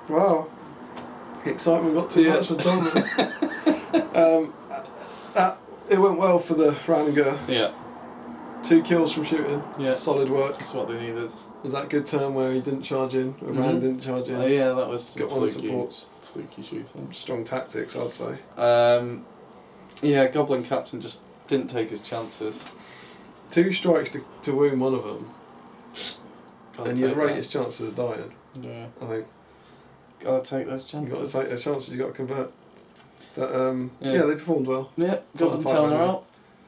Wow. The excitement got too much for Damian. It went well for the Raniger. Yeah. 2 kills from shooting. Yeah. Solid work. That's what they needed. Was that a good turn where he didn't charge in, or Ran didn't charge in? Oh yeah, that was Got one of the supports. Fluky shooting. Strong tactics, I'd say. Yeah, Goblin Captain just didn't take his chances. 2 strikes to wound one of them, Gotta and you'd take rate that. his chances of dying. Yeah. I think Gotta take those you've got to chances. take those chances. You've got to convert. But yeah, they performed well. Yeah, Goblin Town are out.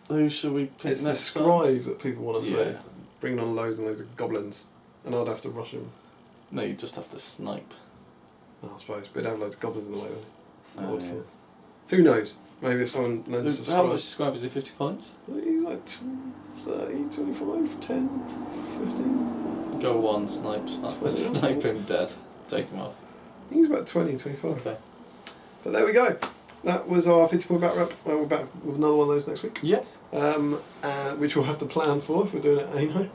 Who should we pick it's next? It's the Scribe that people want to see. Yeah. Bringing on loads and loads of goblins. And I'd have to rush him. No, you just have to snipe. I suppose. But he'd have loads of goblins in the way, wouldn't he? Oh, yeah. Who knows? Maybe if someone lends to How much Scribe is he? 50 points? He's like 30, 25, 10, 15. Go one, snipe him dead. Take him off. He's about 20, 25. Okay. But there we go. That was our 50-point back wrap. We're back with another one of those next week. Yep. Which we'll have to plan for if we're doing it anyway.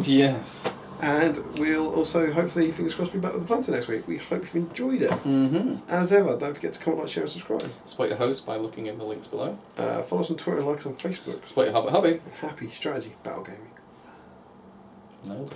Yes. And we'll also, hopefully, fingers crossed, be back with the Palantir next week. We hope you've enjoyed it. Mm-hmm. As ever, don't forget to comment, like, share and subscribe. Support your host by looking in the links below. Follow us on Twitter and like us on Facebook. Support your hobby. Happy Strategy Battle Gaming. No.